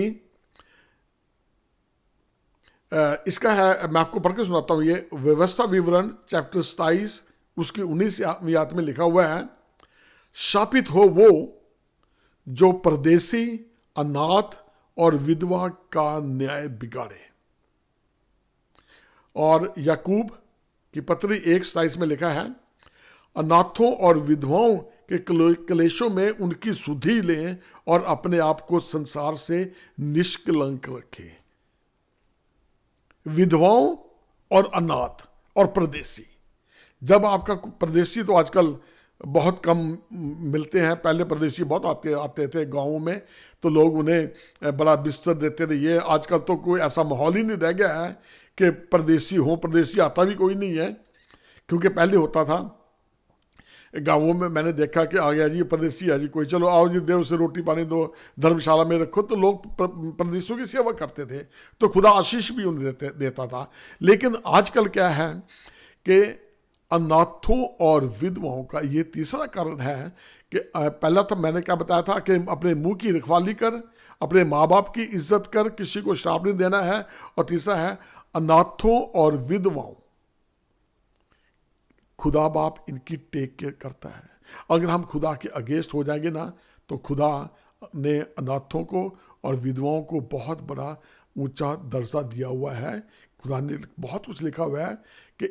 इसका है, मैं आपको पढ़ के सुनाता हूं। ये व्यवस्था विवरण चैप्टर 27 उसकी 19वीं आयत में लिखा हुआ है, शापित हो वो जो परदेसी, अनाथ और विधवा का न्याय बिगाड़े। और याकूब की पत्री 1:27 में लिखा है, अनाथों और विधवाओं के क्लेशों में उनकी सुधि लें और अपने आप को संसार से निष्कलंक रखें। विधवाओं और अनाथ और परदेसी, जब आपका परदेसी तो आजकल बहुत कम मिलते हैं। पहले परदेसी बहुत आते थे गाँवों में, तो लोग उन्हें बड़ा बिस्तर देते थे। ये आजकल तो कोई ऐसा माहौल ही नहीं रह गया है कि परदेसी हो। परदेसी आता भी कोई नहीं है, क्योंकि पहले होता था गाँवों में, मैंने देखा कि आ गया जी परदेसी है जी, कोई चलो आओ जी, देव से रोटी पानी दो, धर्मशाला में रखो, तो लोग परदेशियों की सेवा करते थे, तो खुदा आशीष भी उन्हें देता था। लेकिन आजकल क्या है कि अनाथों और विधवाओं का ये तीसरा कारण है कि पहला तो मैंने क्या बताया था कि अपने मुंह की रखवाली कर, अपने माँ बाप की इज्जत कर, किसी को श्राप नहीं देना है। और तीसरा है अनाथों और विधवाओं, खुदा बाप इनकी टेक केयर करता है। अगर हम खुदा के अगेंस्ट हो जाएंगे ना, तो खुदा ने अनाथों को और विधवाओं को बहुत बड़ा ऊंचा दर्जा दिया हुआ है। खुदा ने बहुत कुछ लिखा हुआ है कि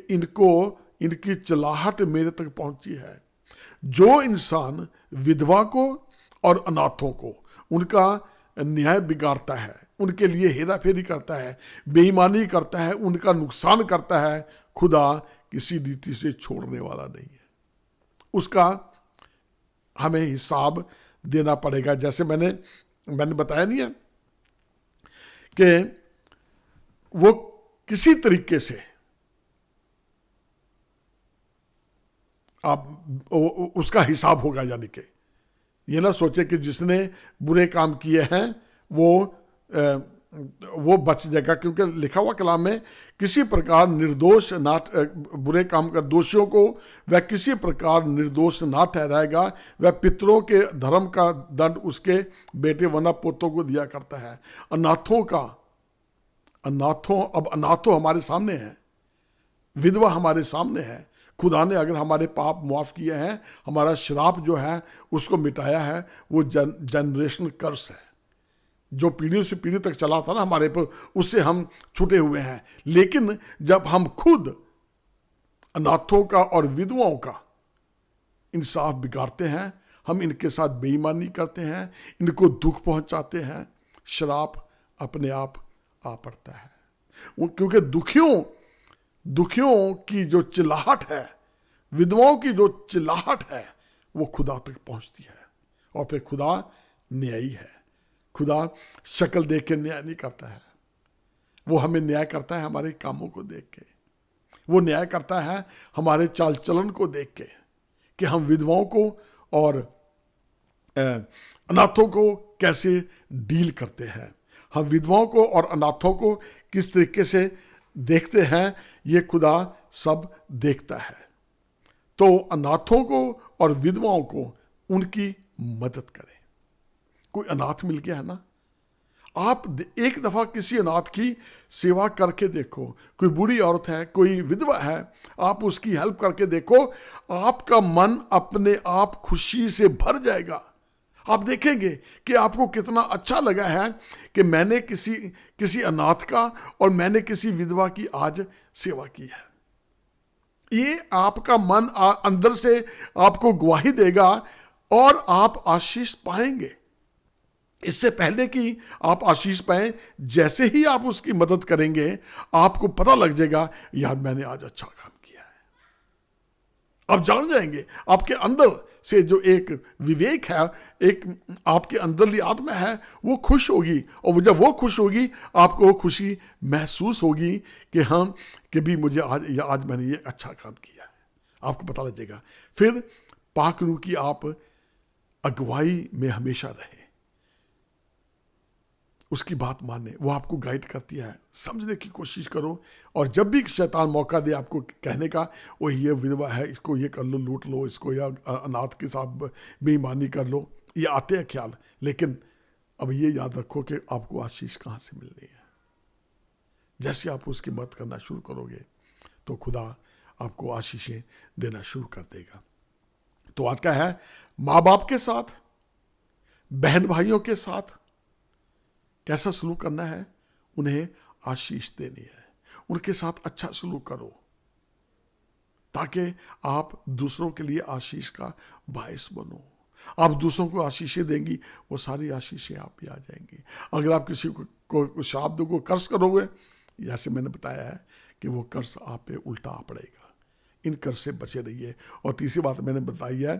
इनकी चलाहट मेरे तक पहुंची है। जो इंसान विधवा को और अनाथों को उनका न्याय बिगाड़ता है, उनके लिए हेरा फेरी करता है, बेईमानी करता है, उनका नुकसान करता है, खुदा किसी रीति से छोड़ने वाला नहीं है। उसका हमें हिसाब देना पड़ेगा। जैसे मैंने बताया नहीं है कि वो किसी तरीके से आप उसका हिसाब होगा। यानी कि ये ना सोचे कि जिसने बुरे काम किए हैं वो बच जाएगा, क्योंकि लिखा हुआ कलाम में किसी प्रकार निर्दोष ना, बुरे काम का दोषियों को वह किसी प्रकार निर्दोष ना ठहराएगा। वह पितरों के धर्म का दंड उसके बेटे वना पोतों को दिया करता है। अब अनाथों हमारे सामने है, विधवा हमारे सामने है। खुदा ने अगर हमारे पाप माफ़ किए हैं, हमारा श्राप जो है उसको मिटाया है, वो जनरेशनल कर्स है जो पीढ़ी से पीढ़ी तक चला था ना हमारे पर, उससे हम छूटे हुए हैं। लेकिन जब हम खुद अनाथों का और विधवाओं का इंसाफ बिगाड़ते हैं, हम इनके साथ बेईमानी करते हैं, इनको दुख पहुंचाते हैं, श्राप अपने आप आ पड़ता है। क्योंकि दुखियों की जो चिल्लाहट है, विधवाओं की जो चिल्लाहट है, वो खुदा तक पहुंचती है। और फिर खुदा न्यायी है। खुदा शक्ल देख के न्याय नहीं करता है, वो हमें न्याय करता है हमारे कामों को देख के। वो न्याय करता है हमारे चाल चलन को देख के, कि हम विधवाओं को और अनाथों को कैसे डील करते हैं, हम विधवाओं को और अनाथों को किस तरीके से देखते हैं, ये खुदा सब देखता है। तो अनाथों को और विधवाओं को उनकी मदद करें। कोई अनाथ मिल गया है ना, आप एक दफा किसी अनाथ की सेवा करके देखो। कोई बूढ़ी औरत है, कोई विधवा है, आप उसकी हेल्प करके देखो, आपका मन अपने आप खुशी से भर जाएगा। आप देखेंगे कि आपको कितना अच्छा लगा है कि मैंने किसी अनाथ का और मैंने किसी विधवा की आज सेवा की है। ये आपका मन अंदर से आपको गवाही देगा और आप आशीष पाएंगे। इससे पहले कि आप आशीष पाएं, जैसे ही आप उसकी मदद करेंगे, आपको पता लग जाएगा, यार मैंने आज अच्छा काम किया है। आप जान जाएंगे, आपके अंदर से जो एक विवेक है, एक आपके अंदरली आत्मा है, वो खुश होगी। और जब वो खुश होगी, आपको वो खुशी महसूस होगी कि हाँ, कि भी मुझे आज मैंने ये अच्छा काम किया है। आपको पता लग जाएगा। फिर पाक रूह की आप अगुवाई में हमेशा रहे, उसकी बात माने, वो आपको गाइड करती है। समझने की कोशिश करो, और जब भी शैतान मौका दे आपको कहने का, वो ये विधवा है, इसको ये कर लो, लूट लो इसको, या अनाथ के साथ बेईमानी कर लो, ये आते हैं ख्याल। लेकिन अब ये याद रखो कि आपको आशीष कहाँ से मिलनी है। जैसे आप उसकी मदद करना शुरू करोगे, तो खुदा आपको आशीषें देना शुरू कर देगा। तो आज का है, माँ बाप के साथ, बहन भाइयों के साथ कैसा सलूक करना है। उन्हें आशीष देनी है, उनके साथ अच्छा सलूक करो, ताकि आप दूसरों के लिए आशीष का बायस बनो। आप दूसरों को आशीषें देंगी, वो सारी आशीषें आप पे आ जाएंगी। अगर आप किसी को शाप को कर्ज करोगे, जैसे मैंने बताया है कि वो कर्ज आप पे उल्टा आ पड़ेगा। इन कर्ज से बचे रहिए। और तीसरी बात मैंने बताई है,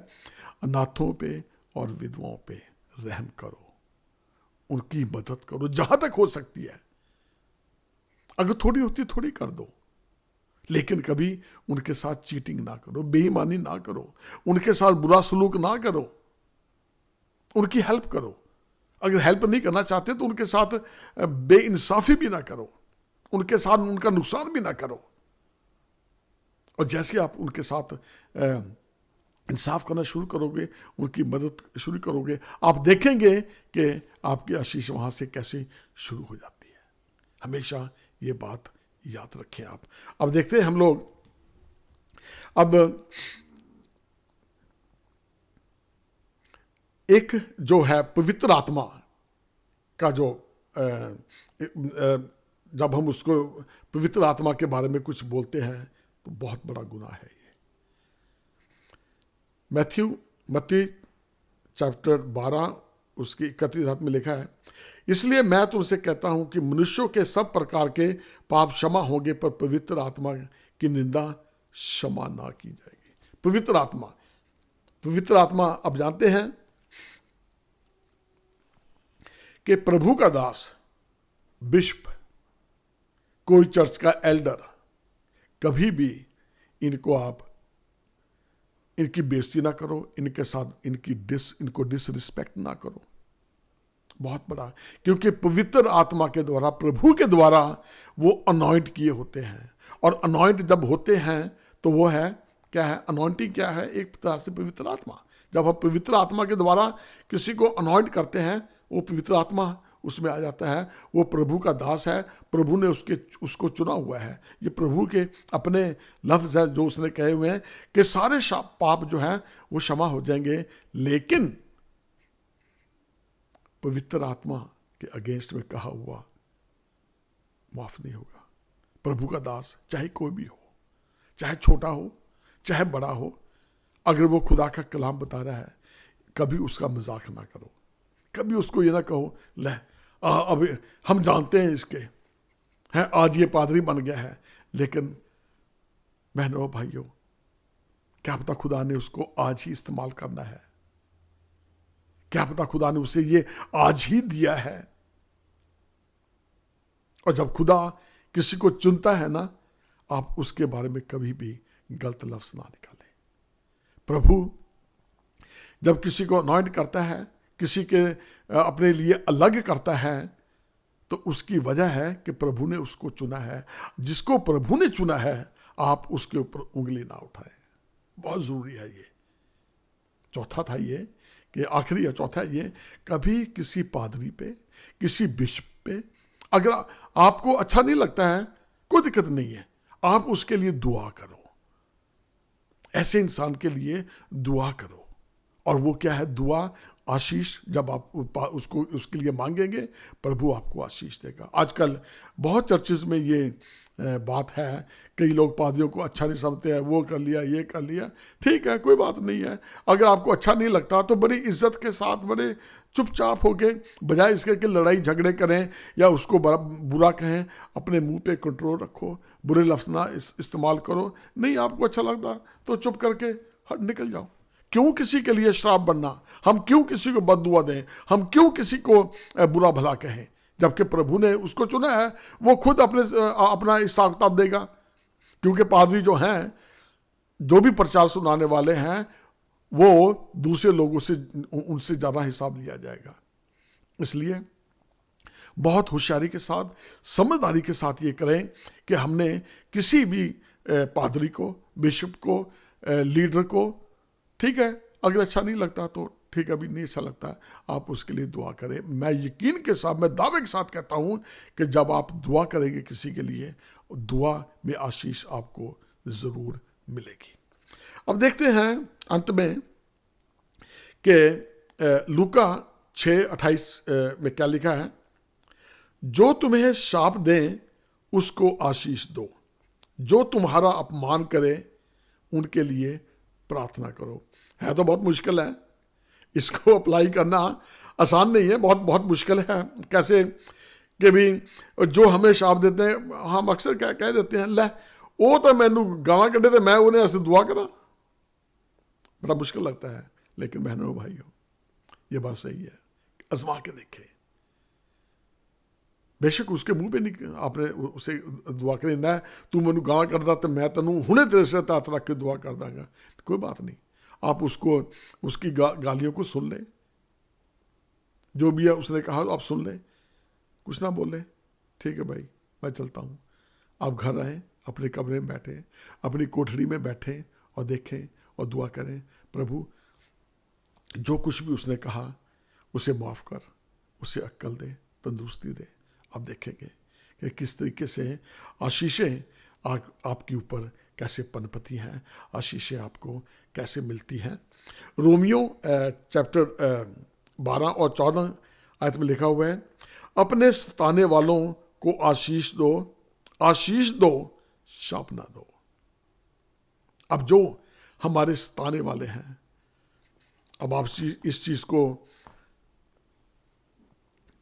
अनाथों पे और विधवाओं पे रहम करो, उनकी मदद करो जहां तक हो सकती है। अगर थोड़ी होती थोड़ी कर दो, लेकिन कभी उनके साथ चीटिंग ना करो, बेईमानी ना करो, उनके साथ बुरा सलूक ना करो, उनकी हेल्प करो। अगर हेल्प नहीं करना चाहते तो उनके साथ बेइंसाफी भी ना करो, उनके साथ उनका नुकसान भी ना करो। और जैसे आप उनके साथ इंसाफ करना शुरू करोगे, उनकी मदद शुरू करोगे, आप देखेंगे कि आपकी आशीष वहां से कैसे शुरू हो जाती है। हमेशा ये बात याद रखें आप। अब देखते हैं हम लोग, अब एक जो है पवित्र आत्मा का जो जब हम उसको पवित्र आत्मा के बारे में कुछ बोलते हैं तो बहुत बड़ा गुनाह है ये। मत्ती चैप्टर 12 उसकी 31 में लिखा है, इसलिए मैं तुमसे कहता हूं कि मनुष्यों के सब प्रकार के पाप क्षमा होंगे, पर पवित्र आत्मा की निंदा क्षमा ना की जाएगी। पवित्र आत्मा अब जानते हैं कि प्रभु का दास, बिशप, कोई चर्च का एल्डर, कभी भी इनकी बेइज्जती ना करो, इनके साथ इनको डिसरिस्पेक्ट ना करो। बहुत बड़ा, क्योंकि पवित्र आत्मा के द्वारा, प्रभु के द्वारा वो अनॉइंट किए होते हैं। और अनॉइंट जब होते हैं तो वो है क्या है, अनॉइंटिंग क्या है, एक तरह से पवित्र आत्मा। जब हम पवित्र आत्मा के द्वारा किसी को अनॉइंट करते हैं, वो पवित्र आत्मा उसमें आ जाता है, वो प्रभु का दास है, प्रभु ने उसको चुना हुआ है। ये प्रभु के अपने लफ्ज है जो उसने कहे हुए हैं कि सारे पाप जो है वो क्षमा हो जाएंगे, लेकिन पवित्र आत्मा के अगेंस्ट में कहा हुआ माफ नहीं होगा। प्रभु का दास चाहे कोई भी हो, चाहे छोटा हो चाहे बड़ा हो, अगर वो खुदा का कलाम बता रहा है, कभी उसका मजाक ना करो, कभी उसको ये ना कहो ले अब हम जानते हैं इसके हैं, आज ये पादरी बन गया है, लेकिन बहनों भाइयों, क्या पता खुदा ने उसको आज ही इस्तेमाल करना है, क्या पता खुदा ने उसे ये आज ही दिया है। और जब खुदा किसी को चुनता है ना, आप उसके बारे में कभी भी गलत लफ्ज ना निकालें। प्रभु जब किसी को अनॉइंट करता है, किसी के अपने लिए अलग करता है, तो उसकी वजह है कि प्रभु ने उसको चुना है। जिसको प्रभु ने चुना है, आप उसके ऊपर उंगली ना उठाएं, बहुत जरूरी है ये। चौथा था ये कि आखिरी या चौथा ये, कभी किसी पादरी पे, किसी बिशप पे अगर आपको अच्छा नहीं लगता है, कोई दिक्कत नहीं है, आप उसके लिए दुआ करो, ऐसे इंसान के लिए दुआ करो। और वो क्या है? दुआ, आशीष। जब आप उसको उसके लिए मांगेंगे, प्रभु आपको आशीष देगा। आजकल बहुत चर्चेस में ये बात है, कई लोग पादरियों को अच्छा नहीं समझते हैं, वो कर लिया, ये कर लिया, ठीक है, कोई बात नहीं है। अगर आपको अच्छा नहीं लगता तो बड़ी इज्जत के साथ, बड़े चुपचाप होके, बजाय इसके कि लड़ाई झगड़े करें या उसको बुरा कहें, अपने मुंह पे कंट्रोल रखो, बुरे लफ्ज ना इस्तेमाल करो। नहीं आपको अच्छा लगता तो चुप करके हट निकल जाओ। क्यों किसी के लिए श्राप बनना? हम क्यों किसी को बददुआ दें? हम क्यों किसी को बुरा भला कहें? जबकि प्रभु ने उसको चुना है, वो खुद अपना हिसाब किताब देगा। क्योंकि पादरी जो हैं, जो भी प्रचार सुनाने वाले हैं, वो दूसरे लोगों से, उनसे ज़्यादा हिसाब लिया जाएगा। इसलिए बहुत होशियारी के साथ, समझदारी के साथ ये करें कि हमने किसी भी पादरी को, बिशप को, लीडर को, ठीक है, अगर अच्छा नहीं लगता तो ठीक है, अभी नहीं अच्छा लगता, आप उसके लिए दुआ करें। मैं यकीन के साथ, मैं दावे के साथ कहता हूं कि जब आप दुआ करेंगे किसी के लिए, दुआ में आशीष आपको जरूर मिलेगी। अब देखते हैं अंत में कि लूका 6:28 में क्या लिखा है। जो तुम्हें शाप दें उसको आशीष दो, जो तुम्हारा अपमान करे उनके लिए प्रार्थना करो। है तो बहुत मुश्किल है, इसको अप्लाई करना आसान नहीं है, बहुत बहुत मुश्किल है। कैसे कि भी जो हमें शाप देते हैं, हम अक्सर कह देते हैं, ले वो तो मैनू गाला कढ़े तो मैं उन्हें ऐसे दुआ करा। बड़ा मुश्किल लगता है, लेकिन बहनों भाइयों, ये बात सही है, आजमा के देखें। बेशक उसके मुंह पे नहीं आपने उसे दुआ करी, ना तू मैनू गाला कढ़दा तो मैं तेनू हुणे तेरे से हथ रख के दुआ कर दांगा, कोई बात नहीं। आप उसको, उसकी गालियों को सुन लें, जो भी है उसने कहा आप सुन लें, कुछ ना बोले, ठीक है भाई मैं चलता हूँ। आप घर आएँ, अपने कमरे में बैठें, अपनी कोठरी में बैठें और देखें और दुआ करें, प्रभु जो कुछ भी उसने कहा उसे माफ़ कर, उसे अक्ल दे, तंदुरुस्ती दे। आप देखेंगे कि किस तरीके से आशीषें आपके ऊपर कैसे पनपती हैं, आशीषें आपको कैसे मिलती हैं। रोमियो चैप्टर 12 और 14 आयत में लिखा हुआ है, अपने सताने वालों को आशीष दो, आशीष दो, शाप ना दो। अब जो हमारे सताने वाले हैं, अब आप इस चीज को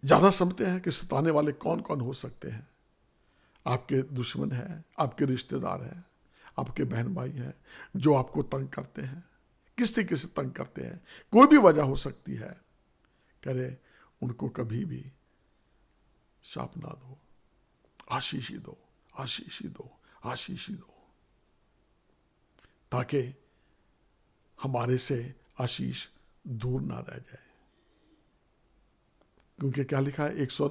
ज्यादा समझते हैं कि सताने वाले कौन कौन हो सकते हैं। आपके दुश्मन हैं, आपके रिश्तेदार हैं, आपके बहन भाई हैं, जो आपको तंग करते हैं। किस तरीके से तंग करते हैं, कोई भी वजह हो सकती है, करे उनको कभी भी शाप ना दो, आशीष ही दो, आशीष ही दो, आशीष ही दो, ताकि हमारे से आशीष दूर ना रह जाए। क्योंकि क्या लिखा है 100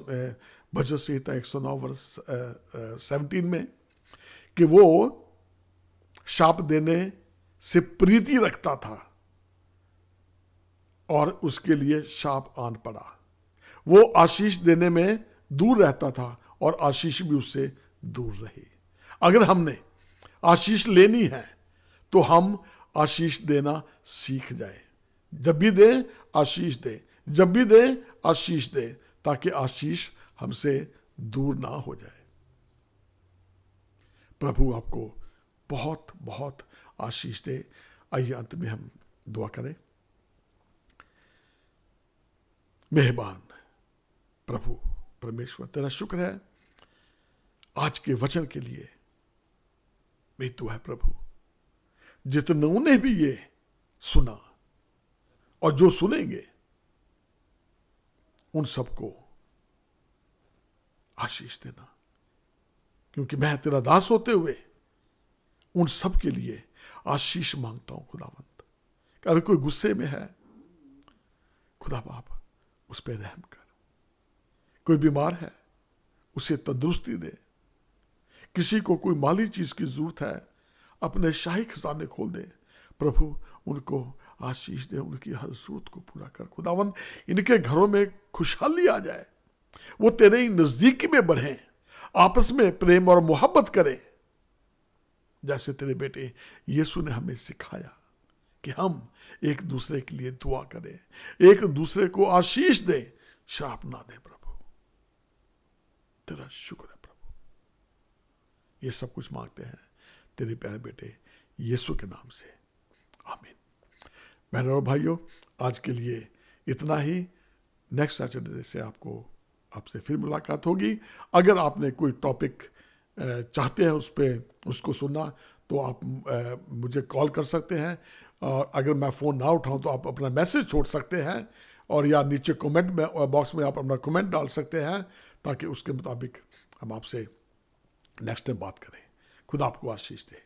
भजन संहिता 109 वर्ष 17 में कि वो शाप देने से प्रीति रखता था और उसके लिए शाप आन पड़ा। वो आशीष देने में दूर रहता था और आशीष भी उससे दूर रही। अगर हमने आशीष लेनी है तो हम आशीष देना सीख जाएं। जब भी दें आशीष दें, जब भी दें आशीष दें, ताकि आशीष हमसे दूर ना हो जाए। प्रभु आपको बहुत बहुत आशीष दे। आइए अंत में हम दुआ करें। मेहरबान प्रभु परमेश्वर, तेरा शुक्र है आज के वचन के लिए। मेरी दुआ है प्रभु, जितनों ने भी ये सुना और जो सुनेंगे उन सबको आशीष देना, क्योंकि मैं तेरा दास होते हुए उन सब के लिए आशीष मांगता हूं खुदावंत। अगर कोई गुस्से में है, खुदा बाप उस पर रहम कर। कोई बीमार है, उसे तंदुरुस्ती दे। किसी को कोई माली चीज की जरूरत है, अपने शाही खजाने खोल दे। प्रभु उनको आशीष दे, उनकी हर जरूरत को पूरा कर खुदावंत। इनके घरों में खुशहाली आ जाए, वो तेरे ही नजदीकी में बढ़े, आपस में प्रेम और मोहब्बत करें, जैसे तेरे बेटे यीशु ने हमें सिखाया कि हम एक दूसरे के लिए दुआ करें, एक दूसरे को आशीष दें, श्राप ना दें। प्रभु तेरा शुक्र है प्रभु। ये सब कुछ मांगते हैं तेरे प्यारे बेटे यीशु के नाम से, आमीन। बहनों और भाइयों, आज के लिए इतना ही। नेक्स्ट सैटरडे से आपसे फिर मुलाकात होगी। अगर आपने कोई टॉपिक चाहते हैं उसको सुनना, तो आप मुझे कॉल कर सकते हैं। और अगर मैं फ़ोन ना उठाऊं तो आप अपना मैसेज छोड़ सकते हैं, और या नीचे कमेंट बॉक्स में आप अपना कमेंट डाल सकते हैं, ताकि उसके मुताबिक हम आपसे नेक्स्ट टाइम बात करें। खुदा आपको आशीष दे।